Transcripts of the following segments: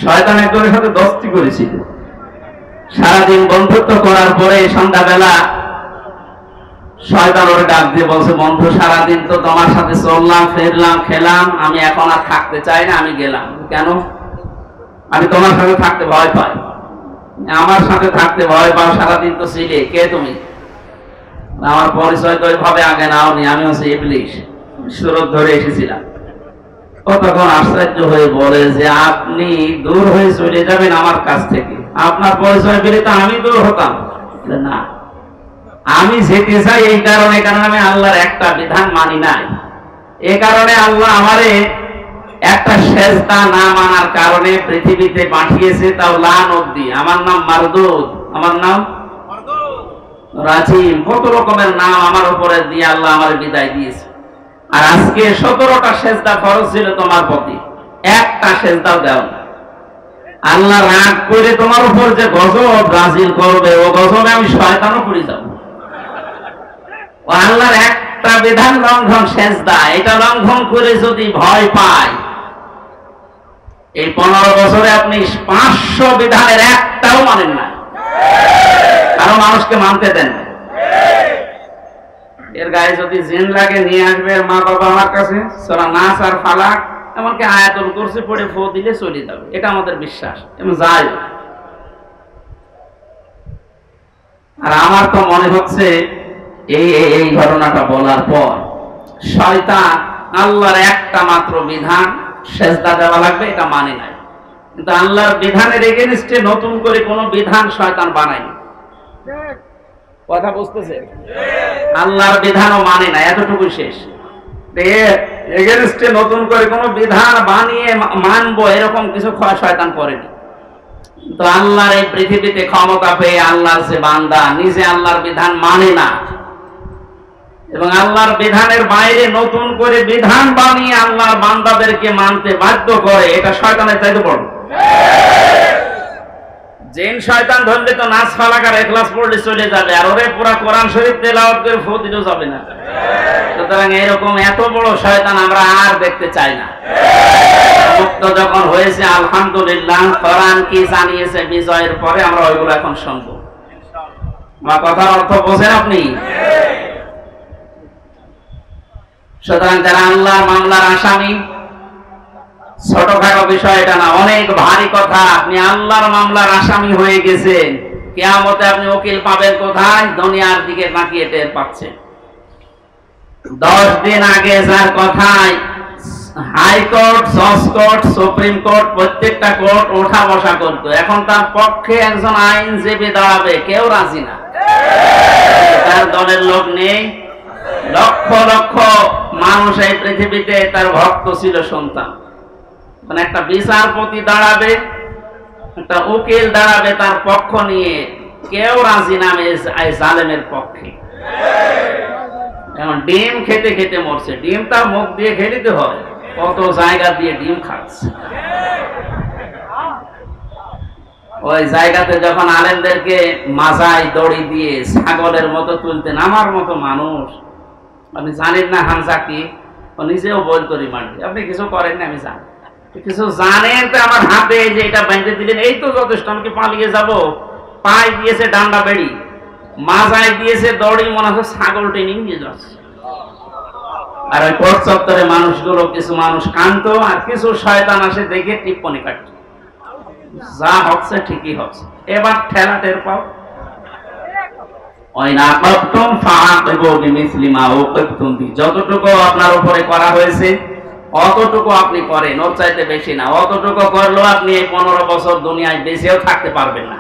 শয়তান একজনের সাথে দোস্তি করেছিল। সারাদিন বন্ধুত্ব করার পরে সন্ধ্যাবেলা শয়তান ওরে ডাক দিয়ে বলছে, বন্ধু সারাদিন তো তোমার সাথে চললাম ফিরলাম খেলাম, আমি এখন আর থাকতে চাই না, আমি গেলাম। কেন? আমি তোমার সাথে থাকতে ভয় পাই। আমার সাথে থাকতে ভয় পাও? সারাদিন তো ছিলে, কে তুমি? আমার পরিচয় তো ওইভাবে আগে নাওনি, আমি হচ্ছে ইবলিশ, সুরত ধরে এসেছিলাম। ও তখন আশ্চর্য হয়ে বলে যে আপনি দূর হয়ে চলে যাবেন আমার কাছ থেকে, আপনার পরিচয় পেলে তো আমি দূর হতাম না। আমি যেতে চাই এই কারণে, কারণ আমি আল্লাহর একটা বিধান মানি নাই। এই কারণে আল্লাহ আমারে একটা সেজদা না মানার কারণে পৃথিবীতে পাঠিয়েছে, তাও লানত দিয়ে। আমার নাম মারদুদ, আমার নাম রাজিম, কত রকমের নাম আমার উপরে দিয়ে আল্লাহ আমার বিদায় দিয়েছে। আর আজকে 17টা সেজদা ফরজ ছিল তোমার প্রতি, একটা সেজদাও দাও না। আল্লাহ রাগ করে তোমার উপর যে গজব নাযিল করবে, ও গজবে আমি শয়তানও পড়ে যাব। ও আল্লাহর একটা বিধান লঙ্ঘন সেজদা, এটা লঙ্ঘন করে যদি ভয় পায়, এই 15 বছরে আপনি 500 বিধানের একটাও মানেন না, কারো মানুষকে মানতে দেন না। এর গায়ে যদি জিন লাগে নিয়ে আসবে মা বাবা আমার কাছে, সূরা নাস আর ফালাক এমনকি আয়াতুল কুরসি পড়ে ফু দিলে চলে যাবে, এটা আমাদের বিশ্বাস। এবং যাই, আর আমার তো মনে হচ্ছে এই ঘটনাটা বলার পর শয়তান আল্লাহর একটা মাত্র বিধান সেজদা দেওয়া লাগবে এটা মানে নাই, কিন্তু আল্লাহর বিধানের এগেইনস্টে নতুন করে কোনো বিধান শয়তান বানায়নি। কথা বুঝতেছে? আল্লাহর বিধানও মানে না, এতটুকু শেষ। এগেইনস্টে নতুন করে কোনো বিধান বানিয়ে মানবো এরকম কিছু শয়তান করেনি। তো আল্লাহর এই পৃথিবীতে ক্ষমতা পেয়ে আল্লাহর যে বান্দা নিজে আল্লাহর বিধান মানে না এবং আল্লাহর বিধানের বাইরে নতুন করে বিধান বানিয়ে আল্লাহর বান্দাদেরকে মানতে বাধ্য করে, এটা শয়তানের চাইতে বড়। জিন শয়তান ধরলে তো নাস ফালাক আর ইখলাস পড়লে চলে যাবে, আর ওরে পুরা কোরআন শরীফ তেলাওয়াত করে ফু দিলেও যাবে না। সুতরাং এরকম এত বড় শয়তান আমরা আর দেখতে চাই না। মুক্ত যখন হয়েছে আলহামদুলিল্লাহ, কোরআন কি জানিয়েছে বিজয়ের পরে আমরা ওইগুলো এখন শুনবো। আমার কথার অর্থ বোঝেন আপনি? সুতরাং যারা আল্লাহর মামলার আসামি, ছোটখাটো বিষয় এটা না, অনেক ভারী কথা। আপনি আল্লাহর মামলার আসামি হয়ে গেছেন, কিয়ামতে আপনি উকিল পাবেন কোথায়? দুনিয়ার দিকে তাকিয়ে টের পাচ্ছেন। 10 দিন আগে যার কথায় হাইকোর্ট, জজ কোর্ট, সুপ্রিম কোর্ট প্রত্যেকটা কোর্ট ওঠা বসা করতো, এখন তার পক্ষে একজন আইনজীবী দাঁড়াবে কেউ রাজি না। তার দলের লোক নেই। লক্ষ লক্ষ মানুষ এই পৃথিবীতে তার ভক্ত ছিল, সন্তান। মানে একটা বিচারপতি দাঁড়াবে, একটা উকিল দাঁড়াবে তার পক্ষ নিয়ে, কেউ রাজি নামে জালেমের পক্ষে। এখন ডিম খেতে খেতে মরছে, ডিম তার মুখ দিয়ে খেলিতে হয়, কত জায়গা দিয়ে ডিম খাচ্ছে। ওই জায়গাতে যখন আলেমদেরকে মাজায় দড়ি দিয়ে ছাগলের মতো তুলতেন, আমার মতো মানুষ, আপনি জানেন না হামজা কি? ও নিজেও বলতো রিমান্ডে, আপনি কিছু করেন না, আমি জানি কিছু জানেন তো। আমার হাতে যে এটা বেঁধে দিলেন এই তো যথেষ্ট, আমি কি পালিয়ে যাব? পায়ে দিয়েছে ডান্ডা বেড়ি, মাজায় দিয়েছে দড়ি, মনে হচ্ছে ছাগল টেনে নিয়ে যাচ্ছে। আর ওই কোর্ট চত্বরে মানুষগুলো, কিছু মানুষ কান্ত আর কিছু শয়তান আসে দেখে টিপ্পনি কাটছে, যা হচ্ছে ঠিকই হচ্ছে। এবার ঠেলা টের পাও। যতটুকু আপনার উপরে করা হয়েছে অতটুকু আপনি করেন, ওর চাইতে বেশি না। অতটুকু করলেও আপনি এই 15 বছর দুনিয়ায় বেঁচেও থাকতে পারবেন না।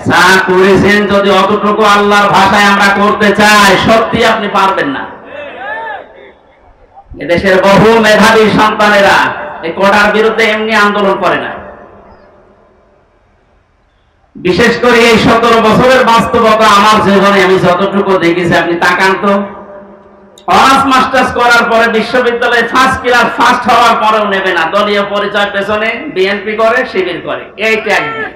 যা করেছেন যদি অতটুকু আল্লাহর ভাষায় আমরা করতে চাই, সত্যি আপনি পারবেন না। এদেশের বহু মেধাবী সন্তানেরা এই কোটার বিরুদ্ধে এমনি আন্দোলন করে না। বিশেষ করে এই 17 বছরের বাস্তবতা আমার জীবনে আমি যতটুকু দেখেছি, আপনি তাকান তো। অনার্স মাস্টার্স করার পরে বিশ্ববিদ্যালয়ে ফার্স্ট ক্লাস ফার্স্ট হওয়ার পরেও নেবে না, দলীয় পরিচয় পেছনে বিএনপি করে, শিবির করে, এই ট্যাগ দিয়ে।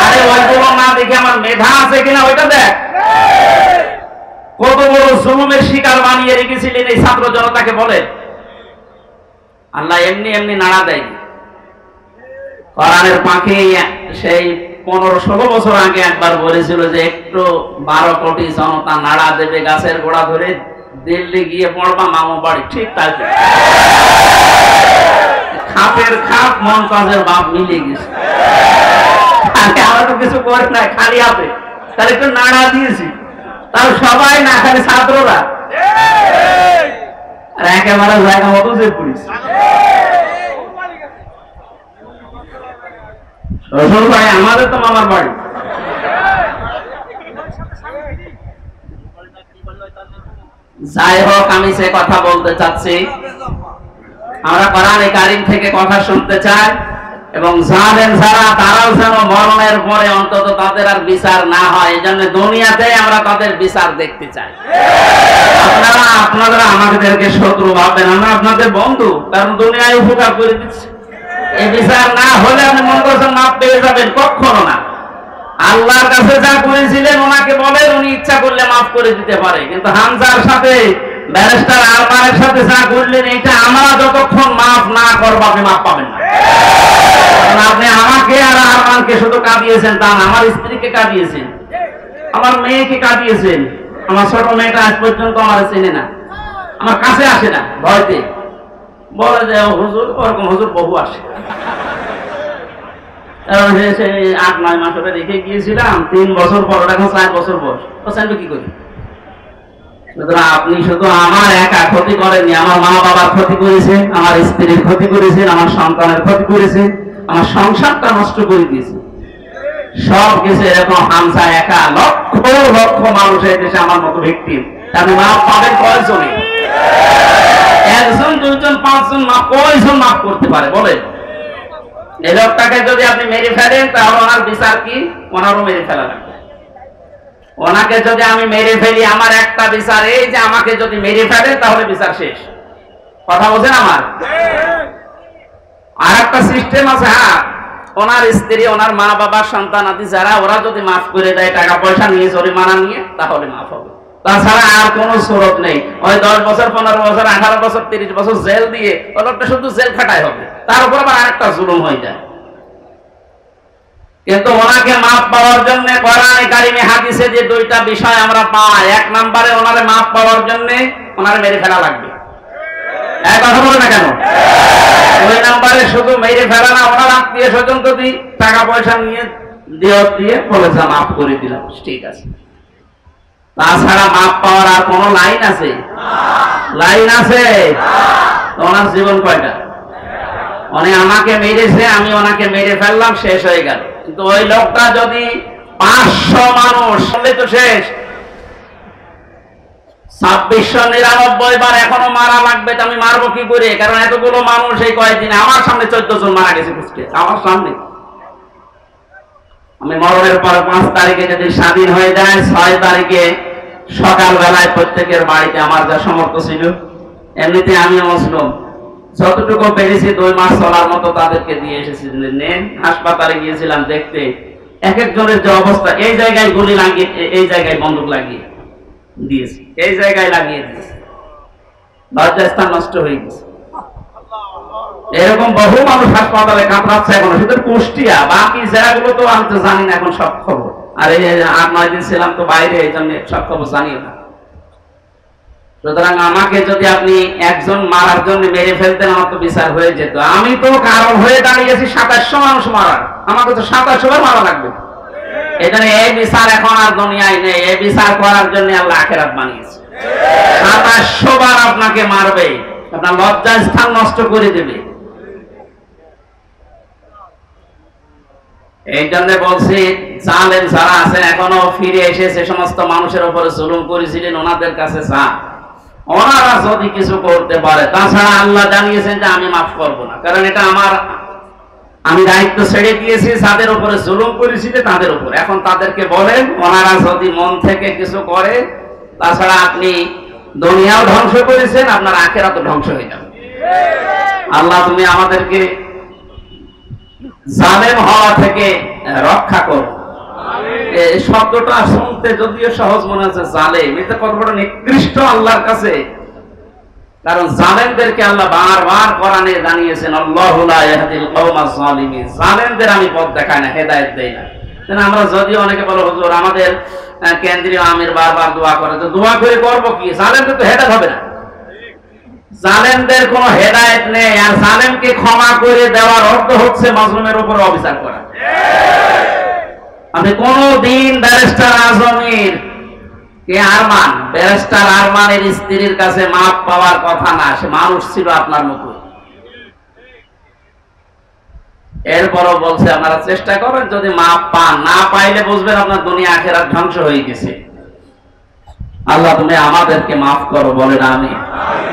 আরে ওইগুলো না দেখে আমার মেধা আছে কিনা ওইটা দেখ। কত বড় জুলুমের শিকার বানিয়ে রেখেছিলেন এই ছাত্র জনতাকে বলে। আল্লাহ এমনি এমনি নাড়া দেয়। কোরআনের পাখি সেই 15-16 বছর আগে একবার বলেছিল যে একটু 12 কোটি জনতা নাড়া দেবে গাছের গোড়া ধরে দিল্লি গিয়ে পড়বা মামু বাড়ি। ঠিক তাই, খাপের খাপ মন কাজের বাপ মিলে গেছে। আমরা তো কিছু করি না, খালি হাতে তাহলে একটু নাড়া দিয়েছি, তাও সবাই না, খালি ছাত্ররা আর একেবারে জায়গা মতো যে পুলিশ। শ্বশুর ভাই আমাদের তো মামার বাড়ি। যাই হোক, আমি সে কথা বলতে চাচ্ছি, আমরা কোরআনে কারীম থেকে কথা শুনতে চাই এবং জালেম যারা তারাও যেন মরণের পরে অন্তত তাদের আর বিচার না হয়, এই জন্য দুনিয়াতে আমরা তাদের বিচার দেখতে চাই। আপনারা আমাদেরকে শত্রু ভাববেন, আমরা আপনাদের বন্ধু, কারণ দুনিয়ায় উপকার করে দিচ্ছি। এই বিচার না হলে আপনি মনে করছেন মাপ পেয়ে যাবেন, কখনো না। আল্লাহর কাছে যা করেছিলেন ওনাকে বলেন, উনি ইচ্ছা করলে মাফ করে দিতে পারে। কিন্তু হামজার সাথে ব্যারিস্টার আরমানের সাথে যা করলেন, এটা আমরা যতক্ষণ মাফ না করব আপনি মাফ পাবেন না। আপনি আমাকে আর আরমানকে শুধু কাঁদিয়েছেন তা না, আমার স্ত্রীকে কাঁদিয়েছেন, আমার মেয়েকে কাঁদিয়েছেন। আমার ছোট মেয়েটা আজ পর্যন্ত আমার চেনে না, আমার কাছে আসে না, ভয়তে বলে যে হুজুর, ওরকম হুজুর বহু আসে। 8-9 মাস ওটা রেখে গিয়েছিলাম, 3 বছর পর, এখন 4 বছর পর, ও চাইবে কি করি? আপনি শুধু আমার একা ক্ষতি করেননি, আমার মা বাবার ক্ষতি করেছেন, আমার স্ত্রীর ক্ষতি করেছেন, আমার সন্তানের ক্ষতি করেছেন, আমার সংসারটা নষ্ট করে দিয়েছে। সব কিছু এরকম হামজা একা, লক্ষ লক্ষ মানুষ এই দেশে আমার মতো ভিকটিম। আপনি মাফ পাবেন কয়জনে? 1 জন 2 জন 5 জন মাফ, কয়জন মাফ করতে পারে বলেন? এই লোকটাকে যদি আপনি মেরে ফেলেন তাহলে ওনার বিচার কি? ওনারও মেরে ফেলা লাগবে। ওনাকে যদি আমি মেরে ফেলি, আমার একটা বিচার এই যে আমাকে যদি মেরে ফেলে তাহলে বিচার শেষ। কথা বলছেন আমার? আর একটা সিস্টেম আছে, হ্যাঁ, ওনার স্ত্রী, ওনার মা বাবা, সন্তান আদি যারা, ওরা যদি মাফ করে দেয় টাকা পয়সা নিয়ে, জরিমানা নিয়ে, তাহলে মাফ হবে। তাছাড়া আর কোন সুরত নেই। ওই 10 বছর 15 বছর 18 বছর 30 বছর জেল দিয়ে ওই লোকটা শুধু জেল খাটাই হবে, তার উপর আবার আরেকটা জুলুম হয়ে যায়। কিন্তু ওনাকে মাফ পাওয়ার জন্য কোরআনে কারিমে হাদিসে যে 2টা বিষয় আমরা পাই, 1 নম্বরে ওনারে মাফ পাওয়ার জন্য ওনারে মেরে ফেলা লাগবে। এক কথা বলে না কেন? 2 নম্বরে শুধু মেরে ফেলা না, ওনার আত্মীয় স্বজন যদি টাকা পয়সা নিয়ে দিয়ে বলেছে মাফ করে দিলাম, ঠিক আছে। তাছাড়া মাফ পাওয়ার আর কোন লাইন আছে? লাইন আছে? ওনার জীবন কয়টা? উনি আমাকে মেরেছে, আমি ওনাকে মেরে ফেললাম, শেষ হয়ে গেল। কিন্তু ওই লোকটা যদি 500 মানুষ শুনলে তো শেষ। 2699 বার এখনো মারা লাগবে, তো আমি মারবো কি করে? কারণ এতগুলো মানুষ এই কয়েকদিনে আমার সামনে 14 জন মারা গেছে, বুঝতে আমার সামনে। আমি মরণের পর 5 তারিখে যদি স্বাধীন হয়ে যায়, 6 তারিখে সকালবেলায় প্রত্যেকের বাড়িতে আমার যা সমর্থ ছিল, এমনিতে আমি মুসলিম, যতটুকু পেরেছি 2 মাস চলার মতো তাদেরকে দিয়ে এসেছিলেন। হাসপাতালে গিয়েছিলাম দেখতে, এক একজনের যে অবস্থা, এই জায়গায় গুলি লাগিয়ে, এই জায়গায় বন্দুক লাগিয়ে দিয়েছে, এই জায়গায় লাগিয়ে দিয়েছে, লজ্জাস্থান নষ্ট হয়ে গেছে। এরকম বহু মানুষ হাসপাতালে কাঁপড়াচ্ছে এখনো, শুধু কুষ্টিয়া, বাকি জায়গাগুলো তো আমি তো জানি না এখন সব খবর। আর এই 8-9 দিন ছিলাম তো বাইরে, এই জন্য সব খবর জানিও না। সুতরাং আমাকে যদি আপনি একজন মারার জন্য মেরে ফেলতেন, আমার তো বিচার হয়ে যেত। আমি তো কারণ হয়ে দাঁড়িয়েছি 2700 মানুষ মারার, আমাকে তো 2700 বার মারা লাগবে। এই জন্য এই বিচার এখন আর দুনিয়ায় নেই, এই বিচার করার জন্য আল্লাহ আখিরাত বানিয়েছে। 2700 বার আপনাকে মারবে, আপনার লজ্জার স্থান নষ্ট করে দেবে। এই জন্য বলছি, জালেম যারা আছেন এখনো ফিরে এসে সে সমস্ত মানুষের উপরে জুলুম করেছিলেন, ওনাদের কাছে যান, ওনারা যদি কিছু করতে পারে। তাছাড়া আল্লাহ জানিয়েছেন যে আমি মাফ করব না, কারণ এটা আমি দায়িত্ব ছেড়ে দিয়েছি যাদের উপরে জুলুম করেছিল তাদের উপর। এখন তাদেরকে বলেন, ওনারা যদি মন থেকে কিছু করে, তাছাড়া আপনি দুনিয়াও ধ্বংস করেছেন, আপনার আখিরাতও ধ্বংস হয়ে যাবে। আল্লাহ তুমি আমাদেরকে জালেম হওয়া থেকে রক্ষা করো। এই শব্দটা শুনতে যদিও সহজ মনে হচ্ছে, জালেম, এটা কত বড় নিকৃষ্ট আল্লাহর কাছে। কারণ জালেমদেরকে আল্লাহ বারবার কোরআনে জানিয়েছেন, আল্লাহু লা ইয়াহদিল কওমাজ জালিমিন, জালেমদের আমি পথ দেখাই না, হেদায়েত দেই না। আমরা যদিও অনেকে বলে হুজুর আমাদের কেন্দ্রীয় আমির বারবার দোয়া করে, তো দোয়া করে করবো কি? জালেমদের তো হেদায়েত হবে না, জালেমদের কোনো হেদায়েত নেই। আর জালেমকে ক্ষমা করে দেওয়ার অর্থ হচ্ছে মাজলুমের উপর অবিচার করা। আপনি কোনদিন ব্যারিস্টার আজমির ব্যারিস্টার আরমানের স্ত্রীর কাছে মাপ পাওয়ার কথা না, সে মানুষ ছিল আপনার মতো। এরপরও বলছে আপনারা চেষ্টা করেন, যদি মাপ পান, না পাইলে বুঝবেন আপনার দুনিয়া আখিরাত ধ্বংস হয়ে গেছে। আল্লাহ তুমি আমাদেরকে মাফ করো, বলেন আমিন।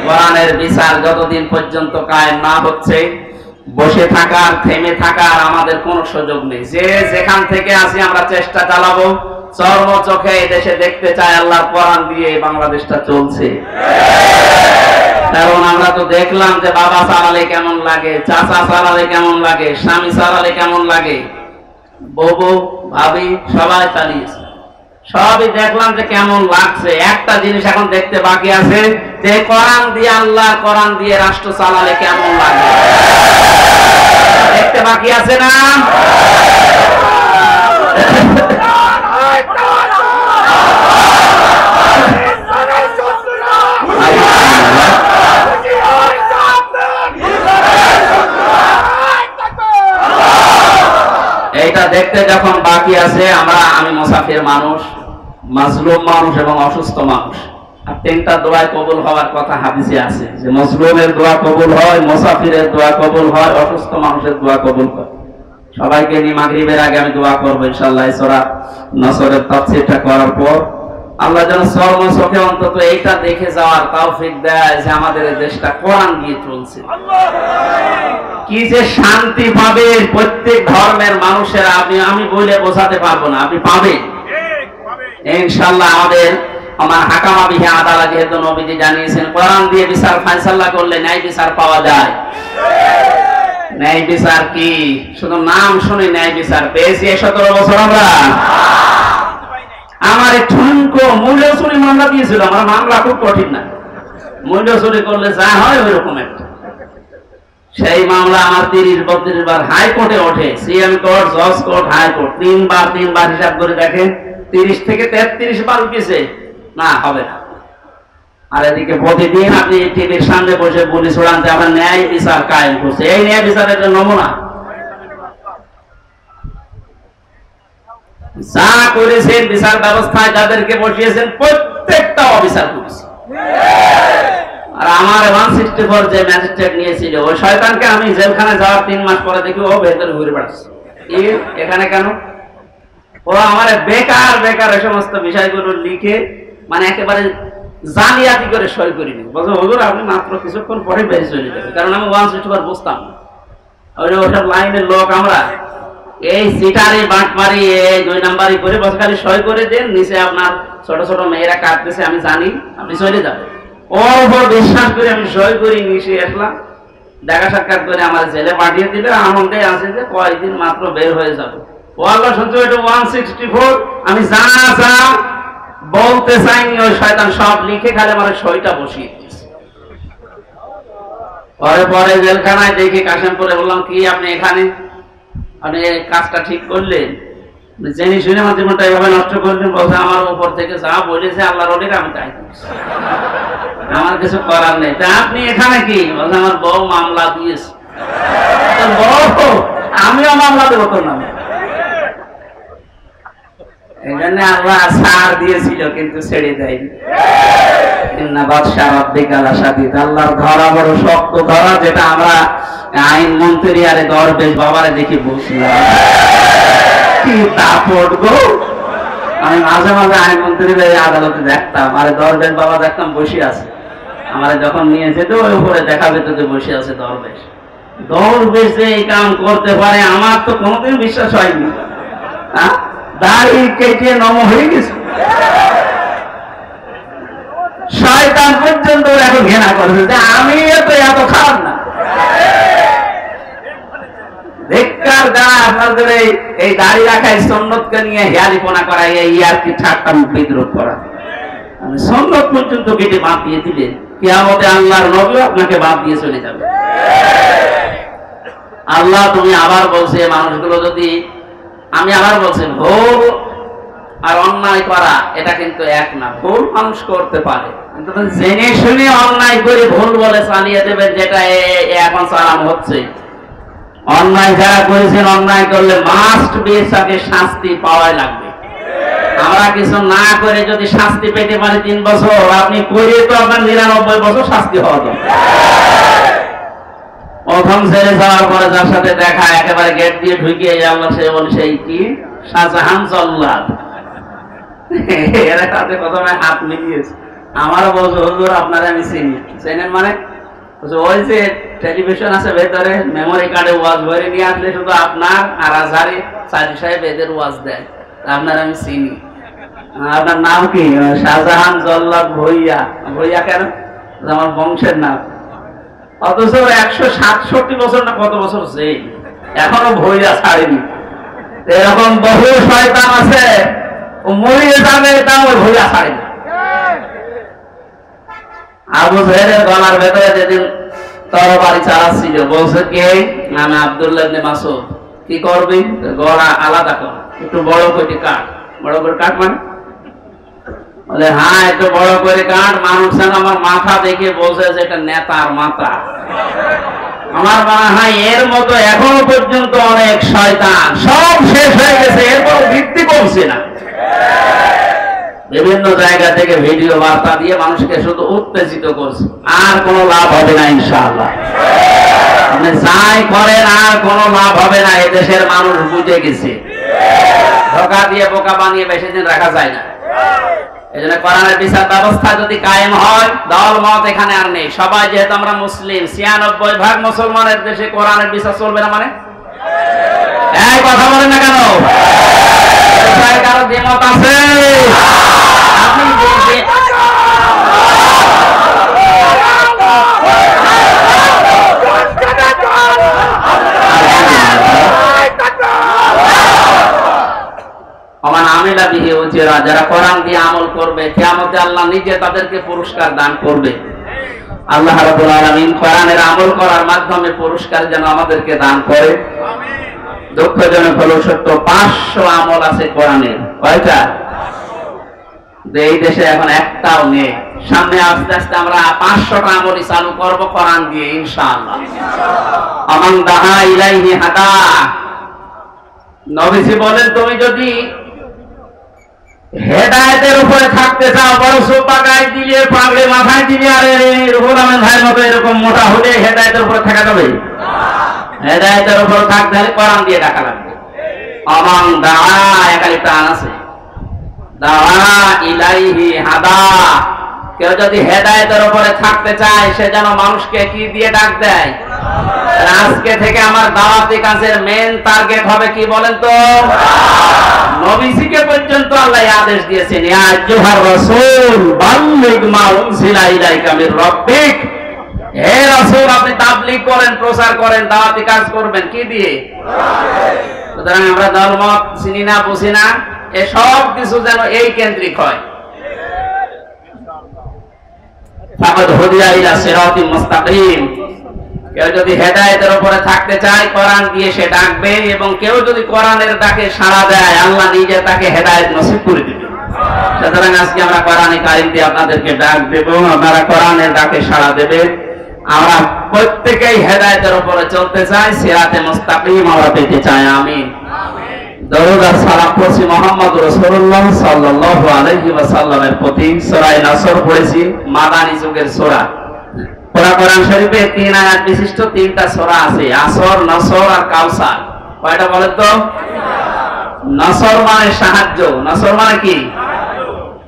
কোরআনের বিচার যতদিন পর্যন্ত কায়েম না হচ্ছে, বসে থাকার, থেমে থাকার আমাদের কোনো সুযোগ নেই। যে যেখান থেকে আসি আমরা চেষ্টা চালাবো, চর্ম চোখে এই দেশে দেখতে চাই আল্লাহর কোরআন দিয়ে বাংলাদেশটা চলছে। কারণ আমরা তো দেখলাম যে বাবা চালালে কেমন লাগে, চাচা চালালে কেমন লাগে, স্বামী চালালে কেমন লাগে, বউ ভাবি সবাই চালিয়েছে, সবই দেখলাম যে কেমন লাগছে। একটা জিনিস এখন দেখতে বাকি আছে, যে কোরআন দিয়ে, আল্লাহ কোরআন দিয়ে রাষ্ট্র চালালে কেমন লাগে, দেখতে বাকি আছে না? এইটা দেখতে যখন বাকি আছে, আমি মুসাফির মানুষ, মাজলুম মানুষ এবং অসুস্থ মানুষ। আর তিনটা দোয়া কবুল হওয়ার কথা হাদিসে আছে, যে মাজলুমের দোয়া কবুল হয়, মুসাফিরের দোয়া কবুল হয়, অসুস্থ মানুষের দোয়া কবুল হয়। সবাইকে নিয়ে মাগরিবের আগে আমি দোয়া করবো ইনশাআল্লাহ। সূরা নসরের তাফসীরটা করার পর আল্লাহ যেন চর্ম চোখে অন্তত এইটা দেখে যাওয়ার তৌফিক দেয় যে আমাদের এই দেশটা কোরআন দিয়ে চলছে। কি যে শান্তি পাবে প্রত্যেক ধর্মের মানুষেরা, আমি বলে বোঝাতে পারবো না, আপনি পাবেন ইনশাআল্লাহ। আমার হাকামা বিহি আদালত, যেহেতু নবীজি জানিয়েছেন কোরআন দিয়ে বিচার ফায়সালা করলে ন্যায় বিচার পাওয়া যায়। ন্যায় বিচার কি শুধু নাম শুনে ন্যায় বিচার পেয়েছি 17 বছর আমরা। আমার ঠুনকো মূল্য চুরি মামলা দিয়েছিল, আমার মামলা খুব কঠিন না, মূল্য চুরি করলে যা হয় ওই রকম একটা। সেই মামলা আমার 30-32 বার হাইকোর্টে ওঠে, সিএম কোর্ট, জজ কোর্ট, হাইকোর্ট, তিনবার হিসাব করে দেখেন 30 থেকে 33 বার উঠেছে, না হবে না। আর এদিকে প্রতিদিন আপনি টিভির সামনে বসে বলি ছড়ান যে আমরা ন্যায় বিচার কায়েম করছে। এই ন্যায় বিচারের নমুনা যা করেছেন বিচার ব্যবস্থায়, যাদেরকে বসিয়েছেন প্রত্যেকটা অবিচার করেছে। আর আমার 164 যে ম্যাজিস্ট্রেট নিয়েছিল, ওই শয়তানকে আমি জেলখানে যাওয়ার 3 মাস পরে দেখি ও ভেতরে ঘুরে বেড়াচ্ছে। এখানে কেন? ও আমার বেকার এই সমস্ত বিষয়গুলো লিখে, মানে একেবারে জালিয়াতি করে সই করিনি। বলছে হুজুর আপনি মাত্র কিছুক্ষণ পরে বেরিয়ে চলে যাবে, কারণ আমি 164 বুঝতাম না। ওসব লাইনের লোক আমরা, এই সিটারি বাটমারি, এই 2 নাম্বারই করে বসে খালি সই করে দেন, নিচে আপনার ছোট ছোট মেয়েরা কাঁদতেছে, আমি জানি আপনি চলে যাবেন। ওর উপর বিশ্বাস করে আমি সই করি, নিচে আসলাম, দেখা সাক্ষাৎ করে আমার জেলে পাঠিয়ে দিলে। আনন্দে আছে যে কয়েকদিন মাত্র বের হয়ে যাবে। ও আল্লাহ শুনছো, এটা 164 আমি যা বলতে চাইনি, ওই শয়তান সব লিখে খালি আমার সইটা বসিয়ে দিয়েছে। পরে জেলখানায় দেখি কাশিমপুরে, বললাম কি আপনি এখানে, আপনি কাজটা ঠিক করলেন, জেনে শুনে আমার জীবনটা এভাবে নষ্ট করলেন? বলছে আমার উপর থেকে যা বলেছে আল্লাহর ওলিরা আমি তাই করছি, আমার কিছু করার নেই। তা আপনি এখানে কি? বলছে আমার বউ মামলা দিয়েছে। বউ, আমিও মামলা দেবো তোর নামে। এই জন্য আল্লাহ ছাড় দিয়েছিল, কিন্তু ছেড়ে দেয়নি। আল্লাহর ধরা বড় শক্ত ধরা, যেটা আমরা আইন মন্ত্রী আরে দরবেশ বাবারে দেখি বুঝলাম কি দাপট গো। আমি মাঝে মাঝে আইন মন্ত্রীদের আদালতে দেখতাম, আরে দরবেশ বাবা দেখতাম বসে আছে। আমার যখন নিয়ে যেত ওই উপরে দেখা যেত যে বসে আছে দরবেশ। দরবেশ যে এই কাম করতে পারে আমার তো কোনোদিন বিশ্বাস হয়নি। দাড়ি কেটে নম হয়ে গেছে, শয়তান পর্যন্ত এত ঘৃণা করেছে যে আমি এত খারাপ না। বেকার যারা আপনাদের এই দাড়ি রাখায় সুন্নতকে নিয়ে হেয়ালিপনা করা, এই আর কি ঠাট্টা বিদ্রোহ করা, আমি সুন্নত পর্যন্ত কেটে বাদ দিয়ে দিলেন। কিয়ামতে আল্লাহর নবী আপনাকে বাদ দিয়ে চলে যাবে। আল্লাহ তুমি আবার বলছে মানুষগুলো যদি, আমি আবার বলছি ভুল আর অন্যায় করা এটা কিন্তু এক না। ভুল মানুষ করতে পারে, কিন্তু জেনে শুনে অন্যায় করে ভুল বলে চালিয়ে দেবেন, যেটা এখন চালানো হচ্ছে। অন্যায় যারা করেছেন, অন্যায় করলে মাস্ট বি তাকে শাস্তি পাওয়াই লাগবে। আমরা কিছু না করে যদি শাস্তি পেতে পারি 3 বছর, আপনি করে তো আপনার 99 বছর শাস্তি হওয়া দরকার। প্রথম ছেড়ে যাওয়ার পরে যার সাথে দেখা, একেবারে গেট দিয়ে ঢুকিয়ে যাওয়া, সে বলে সেই কি শাহজাহান জল্লাদ, এরা তাতে প্রথমে হাত মিলিয়েছে। আমারও বলছে হুজুর আপনারা আমি চিনি। চেনেন মানে? ওই যে টেলিভিশন আছে ভেতরে, মেমোরি কার্ডে ওয়াজ ভরে নিয়ে আসলে শুধু আপনার আর আজহারি সাজি সাহেব এদের ওয়াজ দেয়, আপনার আমি চিনি। আপনার নাম কি? শাহজাহান জল্লাদ ভুইয়া। ভুইয়া কেন? আমার বংশের নাম। অথচ 167 বছর না কত বছর সেই এখনো ভুইয়া ছাড়েনি। এরকম বহু শয়তান আছে, ও মরিয়ে যাবে তাও ভুইয়া ছাড়েনি। আবু জাহেলের গলার ভেতরে যেদিন তরবারি চালাচ্ছিল, বলছে কে? আমি আব্দুল্লাহ ইবনে মাসউদ। কি করবি? গলা আলাদা কর, একটু বড় করে কাট। বড় করে কাট মানে? বলে হ্যাঁ একটু বড় করে কাট। মানুষ যেন আমার মাথা দেখে বলছে যে এটা নেতার মাথা। আমার মনে হয় এর মতো এখনো পর্যন্ত অনেক শয়তান, সব শেষ হয়ে গেছে, এরপর বৃদ্ধি কমছে না। বিভিন্ন জায়গা থেকে ভিডিও বার্তা দিয়ে মানুষকে শুধু উত্তেজিত করছে, আর কোনো লাভ হবে না ইনশাআল্লাহ। আপনি যাই করেন আর কোনো লাভ হবে না। এদেশের মানুষ বুঝে গেছে, ধোঁকা দিয়ে বোকা বানিয়ে বেশি দিন রাখা যায় না। এই জন্য কোরআনের বিচার ব্যবস্থা যদি কায়েম হয়, দল মত এখানে আর নেই। সবাই যেহেতু আমরা মুসলিম, 96% মুসলমানের দেশে কোরআনের বিচার চলবে না মানে? এই কথা বলেন না কেন? কারো দ্বিমত আছে? আপনি যারা কোরআন দিয়ে আমল করবে, কিয়ামতে আল্লাহ নিজে তাদেরকে পুরস্কার দান করবে। আল্লাহ রাব্বুল আলামিন কোরআনের আমল করার মাধ্যমে পুরস্কার যেন আমাদেরকে দান করে। দুঃখজনক হলো সত্য, 500 আমল আছে কোরআনের। কয়টা? এই দেশে এখন একটাও নেই। সামনে আস্তে আস্তে আমরা 500টা আমলই চালু করব কোরআন দিয়ে ইনশাআল্লাহ। আমান দাহা ইলাইহি হাদা। নবীজি বলেন, তুমি যদি হেদায়েতের উপরে থাকতে চাও, বড় সোপা গায়ে দিলে, পাগড়ি মাথায় দিলে, আর রুহুল আমিন ভাইয়ের মতো এরকম মোটা হলে হেদায়েতের উপরে থাকা যাবে? হেদায়েতের উপরে থাকতে হলে কোরআন দিয়ে ডাকা লাগবে। আমান দাহা, একালি টান আছে, দাহা ইলাইহি হাদা। কেউ যদি হেদায়েতের উপরে থাকতে চায়, সে যেন মানুষকে কি দিয়ে ডাক দেয়? আজকে থেকে আমার দাওয়াতি কাজের মেন টার্গেট হবে কি বলেন তো? নবীজিকে পর্যন্ত আল্লাহ আদেশ দিয়েছেন, ইয়া আইয়ুহার রাসূল বাল্লিগ মা উনজিলা ইলাইকা মির রাব্বিক। হে রাসূল, আপনি তাবলীগ করেন, প্রচার করেন, দাওয়াতি কাজ করবেন কি দিয়ে? সুতরাং আমরা দলমত চিনি না, বুঝি না, এই সব কিছু যেন এই কেন্দ্রিক হয়। ফাকাদ হুদিয়া ইলা সিরাতিল মুস্তাকিম। কেউ যদি হেদায়েতের উপরে থাকতে চায়, কোরআন দিয়ে সে ডাকবে, এবং কেউ যদি কোরআনের ডাকে সাড়া দেয়, আল্লাহ নিজে তাকে হেদায়েত নসিব করে দিবে। সুতরাং আজকে আমরা কোরআনে কারীম দিয়ে আপনাদেরকে ডাক দেব, আপনারা কোরআনের ডাকে সাড়া দেবে। আমরা প্রত্যেকেই হেদায়েতের উপরে চলতে চাই, সিরাতে মুস্তাকিম আমরা পেতে চাই। আমিন। দরুদ আর সালাম পড়ছি মুহাম্মদ রাসূলুল্লাহ সাল্লাল্লাহু আলাইহি ওয়াসাল্লামের প্রতি। সূরা নাসর পড়েছি, মাদানী যুগের সূরা। কোরআন শরীফে 3 আয়াত বিশিষ্ট 3টা সূরা আছে, আসর, নসর আর কাউসার। কয়টা বলেন তো? নসর মানে সাহায্য, নসর মানে কি?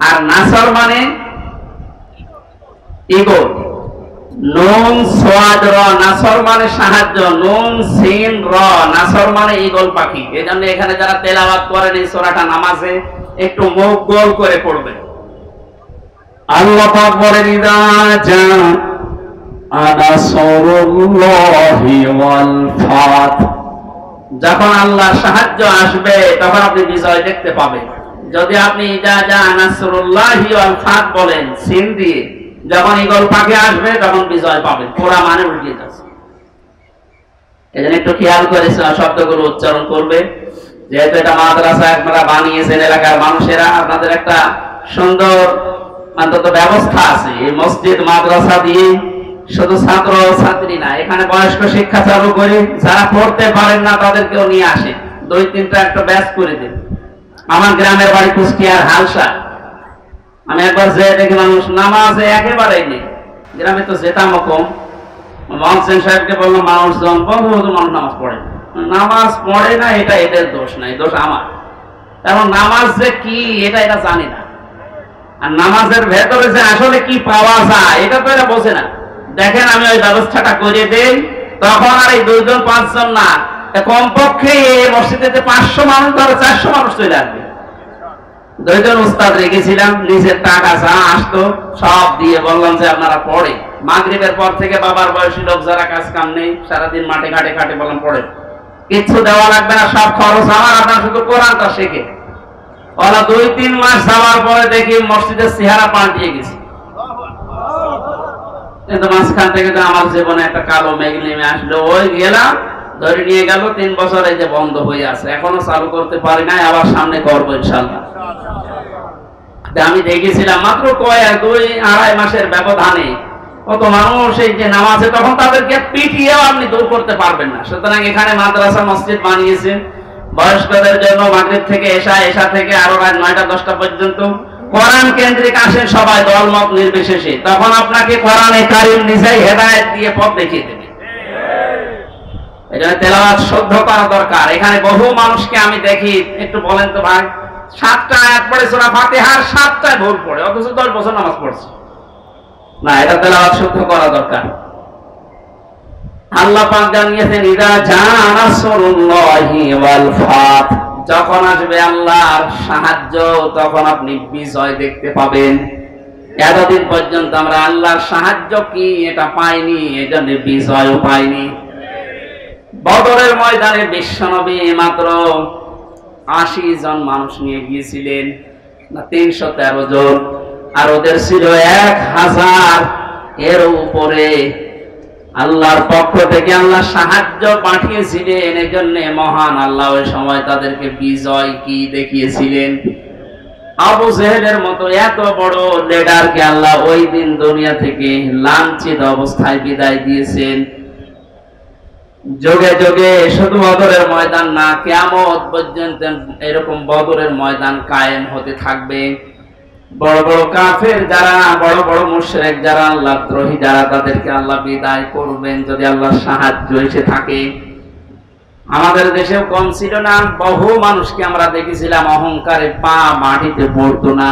আর নাসর মানে ঈগল। নুন সাদ র, নাসর মানে সাহায্য, নুন সিন র, নাসর মানে ঈগল পাখি। এজন্য এখানে যারা তেলাওয়াত করেন এই সূরাটা নামাজে একটু মুখ গোল করে পড়বেন। আল্লাহ পাক বলেন, ইদা জা নাসরুল্লাহি ওয়াল ফাত। যখন আল্লাহর সাহায্য আসবে তখন আপনি বিজয় দেখতে পাবেন। যদি আপনি ইদা জা নাসরুল্লাহি ওয়াল ফাত বলেন সিন দিয়ে, যখন ঈগল পাখি আসবে তখন বিজয় পাবে, পোড়া মানে উল্টিয়ে যাচ্ছে। এজন্য একটু খেয়াল করে শব্দগুলো উচ্চারণ করবে। যেহেতু এটা মাদ্রাসা আপনারা বানিয়েছেন, এলাকার মানুষেরা, আপনাদের একটা সুন্দর অন্তত ব্যবস্থা আছে। এই মসজিদ মাদ্রাসা দিয়ে শুধু ছাত্র ছাত্রী না, এখানে বয়স্ক শিক্ষা চালু করে যারা পড়তে পারেন না তাদেরকেও নিয়ে আসে, 2-3টা একটা ব্যাচ করে দেন। আমার গ্রামের বাড়ি কুষ্টিয়ার হালসা। আমি একবার যে দেখি মানুষ নামাজে একেবারেই নেই। গ্রামে তো যেতামও কম। মহসেন সাহেবকে বললাম মানুষজন বহু মানুষ নামাজ পড়ে, নামাজ পড়ে না, এটা এদের দোষ নাই, দোষ আমার। কারণ নামাজ যে কি এটা জানি না, আর নামাজের ভেতরে যে আসলে কি পাওয়া যায় এটা তো এরা বোঝে না। দেখেন আমি ওই ব্যবস্থাটা করে দেই, তখন আর এই 2-5 জন না, কমপক্ষে এই মসজিদে 500 মানুষ, ধরো 400 মানুষ চলে আসবে। 2 জন উস্তাদ রেখেছিলাম, নিজের টাকা যা আসতো সব দিয়ে বললাম যে আপনারা পড়ে। মাগরিবের পর থেকে বাবার বয়সী লোক যারা কাজ কাম নেই, সারাদিন মাঠে ঘাটে খাটে, বললাম পড়ে, কিচ্ছু দেওয়া লাগবে না, সব খরচ আমার, আপনারা শুধু কোরআনটা শেখে। ওরা 2-3 মাস যাওয়ার পরে দেখি মসজিদের চেহারা পাল্টিয়ে গেছে। কিন্তু মাঝখান থেকে তো আমার জীবনে একটা কালো মেঘ নেমে আসলো। ওই গেলাম, ধরে নিয়ে গেল, 3 বছর এই যে বন্ধ হয়ে আছে, এখনো চালু করতে পারি নাই, আবার সামনে করবো ইনশাআল্লাহ। আমি দেখেছিলাম মাত্র 2-2.5 মাসের ব্যবধানে কত মানুষ এই যে নামাজে, তখন তাদেরকে পিটিয়েও আপনি দূর করতে পারবেন না। সুতরাং এখানে মাদ্রাসা মসজিদ বানিয়েছেন বয়স্কদের জন্য, মাগরিব থেকে এশা, এশা থেকে আরো রাত 9টা-10টা পর্যন্ত কোরআন কেন্দ্রিক আসেন সবাই, দলমত নির্বিশেষে। তখন আপনাকে কোরআনে কারীম নিজেই হেদায়েত দিয়ে পথ দেখিয়ে দেবে। এজন্য তেলাওয়াত শুদ্ধ করা দরকার। এখানে বহু মানুষকে আমি দেখি, একটু বলেন তো ভাই, 7টা আয়াত পড়ে সূরা ফাতিহার 7টায় ভুল পড়ে, অথচ 10 বছর নামাজ পড়ছে না। এটা তেলাওয়াত শুদ্ধ করা দরকার। আল্লাহ পাক জানিয়েছেন, ইদা জাআ নাসরুল্লাহি ওয়াল ফাত, যখন আসবে আল্লাহর সাহায্য তখন আপনি বিজয় দেখতে পাবেন। এতদিন পর্যন্ত আমরা আল্লাহর সাহায্য কি এটা পাইনি, এজন্য বিজয়ও পাইনি। বদরের ময়দানে বিশ্বনবী মাত্র 80 জন মানুষ নিয়ে গিয়েছিলেন, না 313 জন, আর ওদের ছিল 1000 এর উপরে। আল্লাহর পক্ষ থেকে আল্লাহ সাহায্য পাঠিয়েছিলেন, এজন্য মহান আল্লাহ ওই সময় তাদেরকে বিজয় কি দেখিয়েছিলেন। আবু জেহেলের মতো এত বড় লিডারকে আল্লাহ ওই দিন দুনিয়া থেকে লাঞ্ছিত অবস্থায় বিদায় দিয়েছেন। যুগে যুগে শুধু বদরের ময়দান না, কিয়ামত পর্যন্ত এরকম বদরের ময়দান কায়েম হতে থাকবে। বড় বড় কাফের যারা, বড় বড় মুশরিক যারা, আল্লাহ দ্রোহী যারা, তাদেরকে আল্লাহ বিদায় করবেন যদি আল্লাহর সাহায্য এসে থাকে। আমাদের দেশেও কম ছিল না, বহু মানুষকে আমরা দেখেছিলাম অহংকারে পা মাটিতে পড়তো না।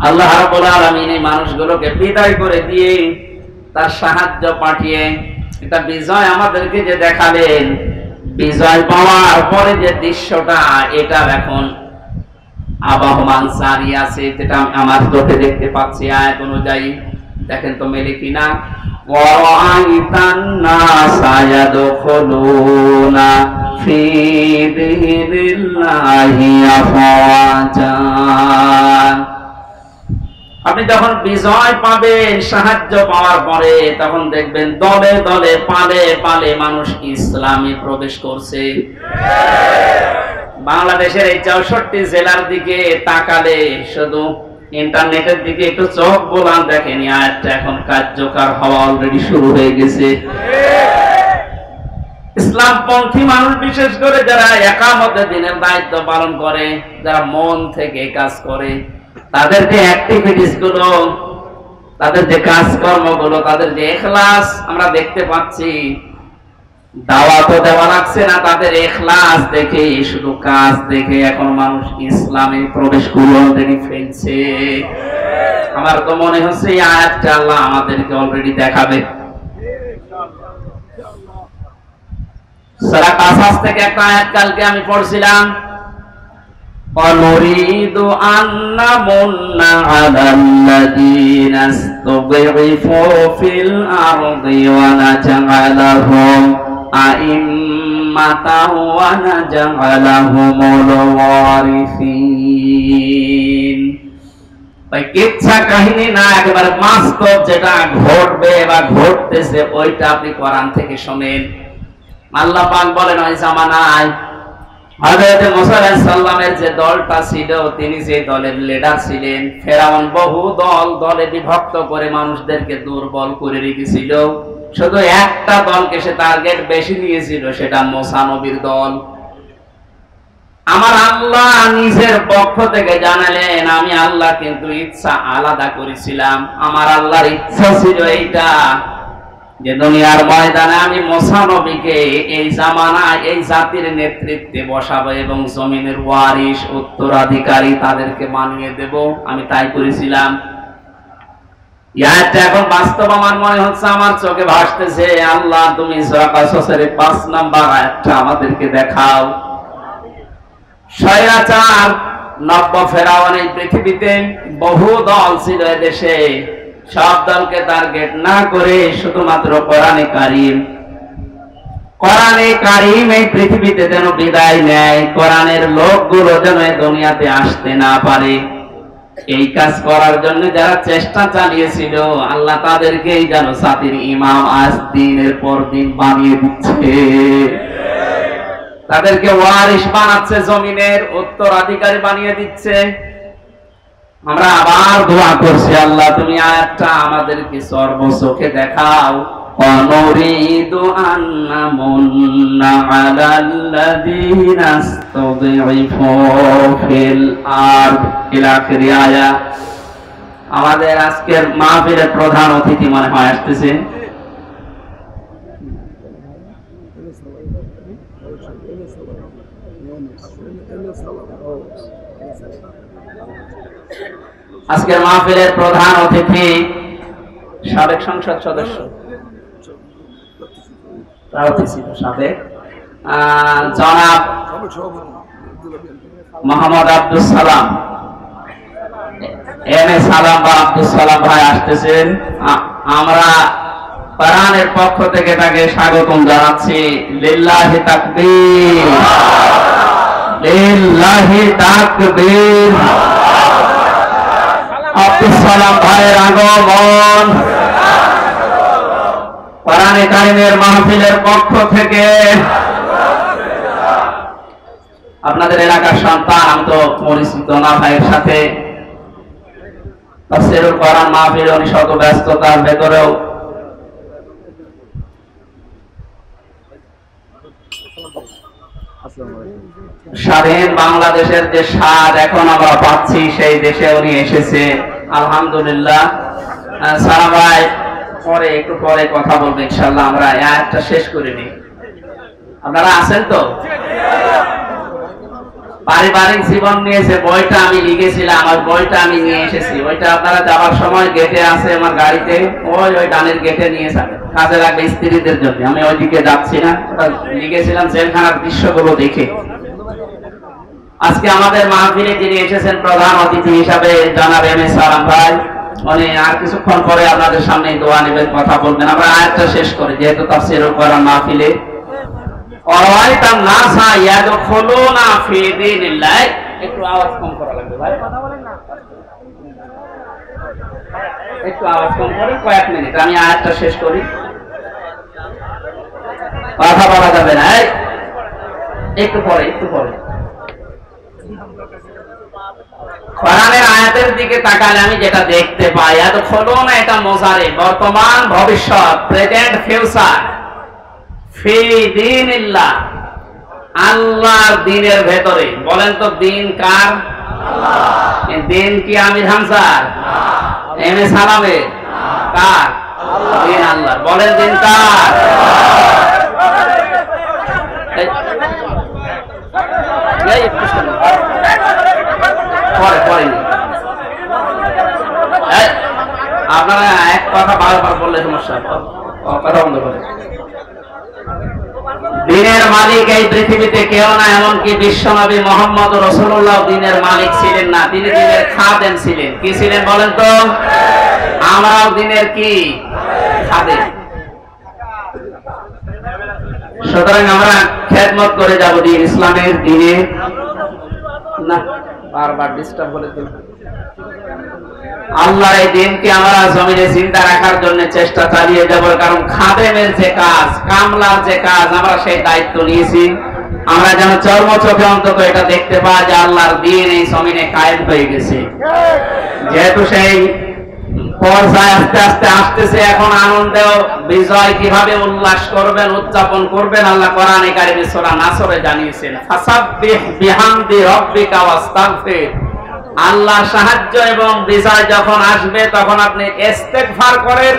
আল্লাহ রাব্বুল আলামিন এই মানুষগুলোকে বিদায় করে দিয়ে তার সাহায্য পাঠিয়ে এটা বিজয় আমাদেরকে যে দেখালেন, বিজয় পাওয়ার পরে যে দৃশ্যটা, এটা এখন আবহমান জারি আছে, যেটা আমার চোখে দেখতে পাচ্ছি আয়াত অনুযায়ী। দেখেন তো মেলে কিনা। ওয়ারাআইতান নাসা ইয়াদখুলুনা ফি দীনিল্লাহি আফওয়াজা, আপনি যখন বিজয় পাবেন সাহায্য পাওয়ার পরে, তখন দেখবেন দলে দলে, পালে পালে মানুষ ইসলামে প্রবেশ করছে। বাংলাদেশের এই 64 জেলার দিকে তাকালে, শুধু ইন্টারনেটের দিকে একটু চোখ বোলান, দেখেন আয়াতটা এখন কার্যকর হওয়া অলরেডি শুরু হয়ে গেছে। ইসলামপন্থী মানুষ, বিশেষ করে যারা একামতে দিনের দায়িত্ব পালন করে, যারা মন থেকে কাজ করে, তাদের যে অ্যাক্টিভিটিস গুলো, তাদের যে কাজকর্মগুলো, তাদের যে ইখলাস আমরা দেখতে পাচ্ছি। দাওয়াতও দেওয়া লাগছে না, তাদের ইখলাস দেখে, শুধু কাজ দেখে এখন মানুষ ইসলামে প্রবেশ করে অলরেডি ফেলছে। আমার তো মনে হচ্ছে এই আয়াতটা আল্লাহ আমাদেরকে অলরেডি দেখাবে। সূরা কাসাস থেকে একটা আয়াত কালকে আমি পড়ছিলাম, وَنُرِيدُ أَن نَّمُنَّ عَلَى الَّذِينَ اسْتُضْعِفُوا فِي الْأَرْضِ وَنَجْعَلَهُمْ أَئِمَّةً وَنَجْعَلَهُمُ الْوَارِثِينَ। ওই কিচ্ছা কাহিনী না, একেবারে বাস্তব যেটা ঘটবে বা ঘটতেছে ওইটা আপনি কোরআন থেকে শোনেন। আল্লাহ পাক বলেন ওই জামানায় হযরত মুসা আলাইহিস সালামের যে দলটা ছিল, তিনি যে দলের লিডার ছিলেন, ফেরাউন বহু দলে বিভক্ত করে মানুষদেরকে দুর্বল করে রেখেছিল। শুধু একটা দলকে সে টার্গেট বেশি নিয়েছিল, সেটা মুসা নবীর দল। আমার আল্লাহ নিজের পক্ষ থেকে জানালেন, আমি আল্লাহ কিন্তু ইচ্ছা আলাদা করেছিলাম। আমার আল্লাহর ইচ্ছা ছিল এইটা, যে দুনিয়ার ময়দানে আমি মুসা নবীকে এই জামানায় এই জাতির নেতৃত্বে বসাবো এবং জমিনের ওয়ারিস উত্তরাধিকারী তাদেরকে বানিয়ে দেব। আমি তাই করেছিলাম। ইয়াটা এখন বাস্তব আমার মনে হচ্ছে, আমার চোখে ভাসতেছে। আল্লাহ তুমি সূরা কাসসের 5 নাম্বার আয়াতটা আমাদেরকে দেখাও। স্বৈরাচার নব্য ফেরাউন এই পৃথিবীতে বহু দল ছিল এদেশে, সব দলকে টার্গেট না করে শুধুমাত্র কোরআনে কারীম এই পৃথিবীতে যেন বিদায় নেয়, কোরআনের লোকগুলো যেন এই দুনিয়াতে আসতে না পারে, এই কাজ করার জন্য যারা চেষ্টা চালিয়েছিল, আল্লাহ তাদেরকেই যেন জাতির ইমাম আজ দিনের পর দিন বানিয়ে দিচ্ছে। তাদেরকে ওয়ারিস বানাচ্ছে, জমিনের উত্তরাধিকারী বানিয়ে দিচ্ছে। আমরা আবার দোয়া করছি, আল্লাহ তুমি আয়াতটা আমাদেরকে সর্বচোখে দেখাও। অনুরিদু আন্না মুন্না আলাল্লাযীনা ইসতুযইফু ফিল আরদ ইলা আখিরি আয়াত। আমাদের আজকের মাহফিলের প্রধান অতিথি মনে হয় আসতেছে। আজকের মাহফিলের প্রধান অতিথি সাবেক সংসদ সদস্য, সাবেক জনাব মোহাম্মদ আব্দুল সালাম, এম এ সালাম বা আব্দুল সালাম ভাই আসতেছেন। আমরা কোরআনের পক্ষ থেকে তাকে স্বাগতম জানাচ্ছি। লিল্লাহি তাকবীর, লিল্লাহি তাকবীর। আব্দুল সালাম ভাইয়ের আগমন কোরআনে কারীমের মাহফিলের পক্ষ থেকে। আপনাদের এলাকার সন্তান, আমি তো পরিচিত না ভাইয়ের সাথে। তাফসীরুল কোরআন মাহফিল উনি শত ব্যস্ততার ভেতরেও স্বাধীন বাংলাদেশের যে স্বাদ এখন আমরা পাচ্ছি, সেই দেশে উনি এসেছে, আলহামদুলিল্লাহ। সালাম ভাই পরে একটু পরে কথা বলবো ইনশাআল্লাহ। আমরা আয়াতটা শেষ করে নিই। আপনারা আছেন তো? পারিবারিক জীবন নিয়ে যে বইটা আমি লিখেছিলাম, আমার বইটা আমি নিয়ে এসেছি। ওইটা আপনারা যাওয়ার সময় গেটে আছে আমার গাড়িতে, ওই ডানের গেটে নিয়ে যাবেন, কাজে লাগবে স্ত্রীদের জন্য। আমি ওইদিকে যাচ্ছি না, ওটা লিখেছিলাম জেলখানার দৃশ্যগুলো দেখে। আজকে আমাদের মাহফিলে যিনি এসেছেন প্রধান অতিথি হিসাবে জনাব এম এ সালাম ভাই, উনি আর কিছুক্ষণ পরে আপনাদের সামনে দোয়া নেবেন, কথা বলবেন। আমরা আয়াতটা শেষ করি, যেহেতু তাফসীরুল কোরআন মাহফিলে। অরাইতান নাসা ইয়াদখুলুনা ফি দীনিল্লাহ। একটু আওয়াজ কম করা লাগবে ভাই, কথা বলেন না, একটু আওয়াজ কম করেন, কয়েক মিনিট আমি আয়াতটা শেষ করি, কথা বলা যাবে না। একটু পরে কোরআনের আয়াতের দিকে তাকালে আমি যেটা দেখতে পাই, এত খোলো না, এটা মোজারে, বর্তমান ভবিষ্যৎ, প্রেজেন্ট ফিউচার। ফি দীনিল্লাহ, আল্লাহর দ্বীনের ভেতরে। বলেন তো দ্বীন কার? আল্লাহ। দ্বীন কি আমির হামজার? এম এ সালামের? কার? দ্বীন আল্লাহ। বলেন দ্বীন কার? আপনারা এক কথা বারবার বললে সমস্যা, কথা বন্ধ করে। দ্বীনের মালিক এই পৃথিবীতে কেউ না, এমনকি বিশ্বনবী মুহাম্মদ রাসূলুল্লাহ দ্বীনের মালিক ছিলেন না, তিনি দ্বীনের খাদেম ছিলেন। কি ছিলেন বলেন তো? আমরাও দ্বীনের কি? খাদেম। সুতরাং আমরা খেদমত করে যাব দ্বীন ইসলামের, দ্বীনের না। বারবার ডিস্টার্ব বলে দিন। আল্লাহর এই দিনকে আমরা জমিনে জিন্দা রাখার জন্য চেষ্টা চালিয়ে যাব, কারণ খাদেমের যে কাজ, কামলার যে কাজ, আমরা সেই দায়িত্ব নিয়েছি। আমরা যেন চর্ম চোখে অন্তত এটা দেখতে পাই যে আল্লাহর দিন এই জমিনে কায়েম হয়ে গেছে। যেহেতু সেই পর্যায়ে আস্তে আস্তে আসতেছে, এখন আনন্দ বিজয় কিভাবে উল্লাস করবেন, উদযাপন করবেন, আল্লাহ কোরআনে কারিমে সূরা নাসরে জানিয়েছেন, ফাসাব্বিহ বিহামদি রাব্বিকা ওয়াস্তাগফির। আল্লাহর সাহায্য এবং বিজয় যখন আসবে তখন আপনি ইস্তেগফার করেন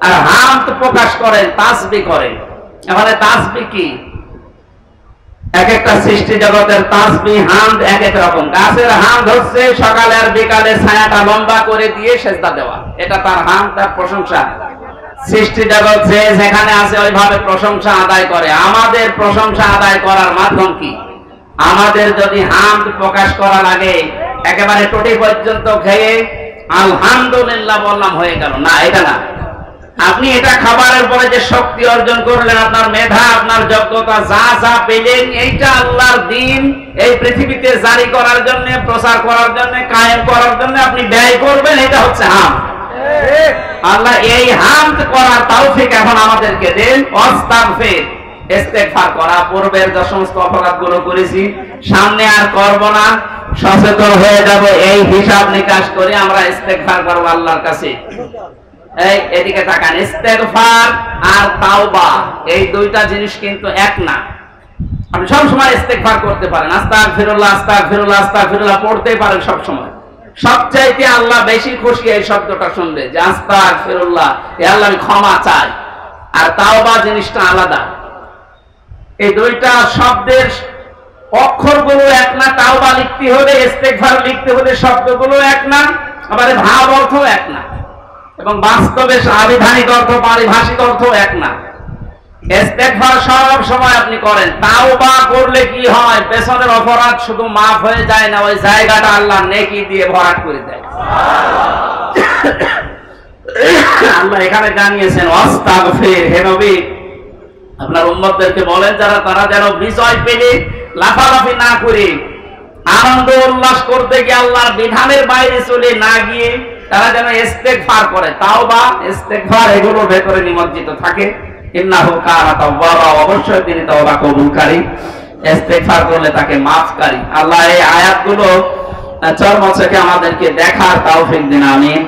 আর হামদ প্রকাশ করেন, তাসবিহ করেন। এখানে তাসবিহ কি? এক একটা সৃষ্টি জগতের তাসবিহ হামদ এক এক রকম। গাছের হামদ হচ্ছে সকালে আর বিকালে ছায়াটা লম্বা করে দিয়ে সেজদা দেওয়া, এটা তার হামদ, তার প্রশংসা। সৃষ্টি জগৎ যে যেখানে আছে ওইভাবে প্রশংসা আদায় করে। আমাদের প্রশংসা আদায় করার মাধ্যম কি? আমাদের যদি হামদ প্রকাশ করা লাগে একেবারে টুটি পর্যন্ত খেয়ে আলহামদুলিল্লাহ বললাম হয়ে গেল না, এটা না। আপনি এটা খাবারের পরে যে শক্তি অর্জন করলেন, আপনার মেধা, আপনার যোগ্যতা, যা যা পেলেন, এইটা আল্লাহর দিন এই পৃথিবীতে জারি করার জন্য, প্রচার করার জন্য, কায়েম করার জন্য আপনি ব্যয় করবেন, এটা হচ্ছে হামদ। আল্লাহ এই হামদ করার তৌফিক এখন আমাদেরকে দেন। আস্তাগফির, ইস্তেগফার করা, পূর্বের যে সমস্ত অপরাধগুলো করেছি সামনে আর করব না, সচেতন হয়ে যাব, এই হিসাব নিকাশ করে আমরা ইস্তেগফার করব আল্লাহর কাছে। এই এদিকে তাকান, ইস্তেগফার আর তাওবা এই দুইটা জিনিস কিন্তু এক না। আপনি সব সময় ইস্তেগফার করতে পারেন, আস্তাগফিরুল্লাহ আস্তাগফিরুল্লাহ আস্তাগফিরুল্লাহ পড়তে পারেন সব সময়। সবচাইতে আল্লাহ বেশি খুশি এই শব্দটা শুনলে, যে আস্তাগফিরুল্লাহ, এ আল্লাহ আমি ক্ষমা চাই। আর তাওবা জিনিসটা আলাদা। এই দুইটা শব্দের অক্ষরগুলো এক না, তাওবা লিখতে হলে, ইস্তেগফার লিখতে হলে শব্দগুলো এক না, আবার ভাব অর্থ এক না, এবং বাস্তবে আবিধানিক অর্থ, পারিভাষিক অর্থ এক না। ইস্তেগফার সব সময় আপনি করেন, তাওবা করলে কি হয়? পেছনের অপরাধ শুধু মাফ হয়ে যায় না, ওই জায়গাটা আল্লাহ নেকি দিয়ে ভরাট করে দেয়। আল্লাহ এখানে জানিয়েছেন আস্তাগফির, হে নবী আপনার উম্মতদেরকে বলেন তারা যেন বিজয় পেলে লাফালাফি না করে, আনন্দ উল্লাস করতে গিয়ে আল্লাহর বিধানের বাইরে চলে না গিয়ে তারা যেন ইস্তেগফার করে, তাওবা ইস্তেগফার এগুলোর ভেতরে নিমজ্জিত থাকে। ইন্নাহু কানা তাওয়াবা, অবশ্যই তিনি তওবা কবুলকারী, ইস্তেগফার করলে তাকে মাফকারী। আল্লাহ এই আয়াতগুলো চর্ম চোখে আমাদেরকে দেখার তৌফিক দিন, আমিন।